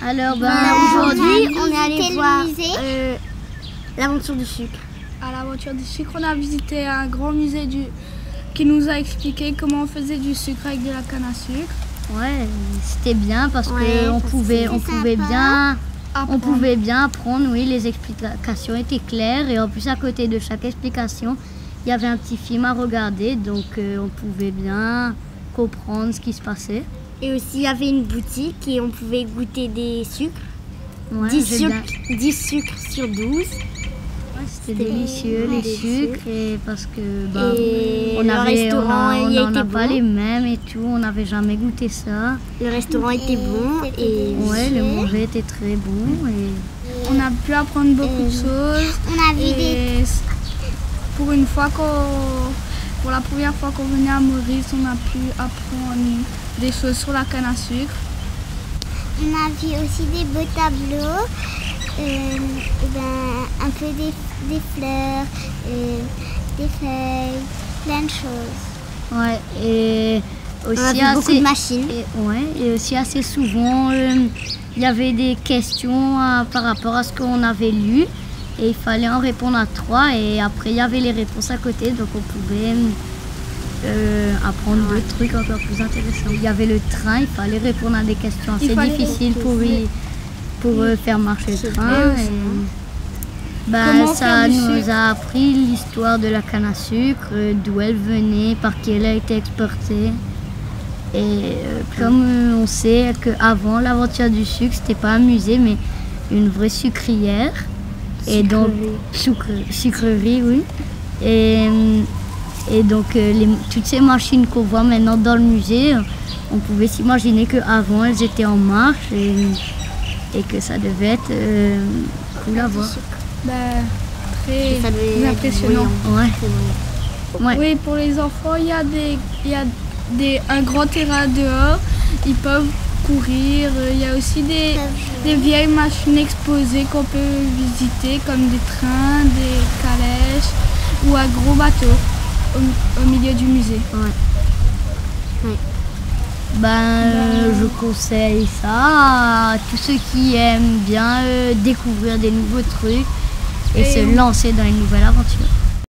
Alors, aujourd'hui, on est allé voir l'aventure du sucre. À l'aventure du sucre, on a visité un grand musée qui nous a expliqué comment on faisait du sucre avec de la canne à sucre. Ouais, c'était bien parce qu'on pouvait bien apprendre, oui, les explications étaient claires et en plus à côté de chaque explication, il y avait un petit film à regarder, donc on pouvait bien comprendre ce qui se passait. Et aussi il y avait une boutique et on pouvait goûter des sucres, Ouais, 10 sucres sur 12. C'était délicieux les sucres et parce que on n'en a pas les mêmes et tout, on n'avait jamais goûté ça. Le restaurant était bon et le manger était très bon et on a pu apprendre beaucoup de choses. On a vu pour la première fois qu'on venait à Maurice, on a pu apprendre des choses sur la canne à sucre. On a vu aussi des beaux tableaux. Un peu des fleurs, des feuilles, plein de choses. Ouais, et aussi beaucoup de machines. Et aussi assez souvent, il y avait des questions par rapport à ce qu'on avait lu et il fallait en répondre à 3 et après il y avait les réponses à côté, donc on pouvait apprendre d'autres trucs encore plus intéressants. Il y avait le train, il fallait répondre à des questions assez difficiles pour faire marcher le train. Ça nous a appris l'histoire de la canne à sucre, d'où elle venait, par qui elle a été exportée. Et comme on sait qu'avant l'aventure du sucre, c'était pas un musée mais une vraie sucrière. Et donc sucrerie, oui. Et donc toutes ces machines qu'on voit maintenant dans le musée, on pouvait s'imaginer qu'avant elles étaient en marche et que ça devait être cool à voir. Très impressionnant. Ouais. Oui, pour les enfants, il y a un grand terrain dehors. Ils peuvent courir. Il y a aussi des vieilles machines exposées qu'on peut visiter, comme des trains, des calèches ou un gros bateau au milieu du musée. Je conseille ça à tous ceux qui aiment bien découvrir des nouveaux trucs et se lancer dans une nouvelle aventure.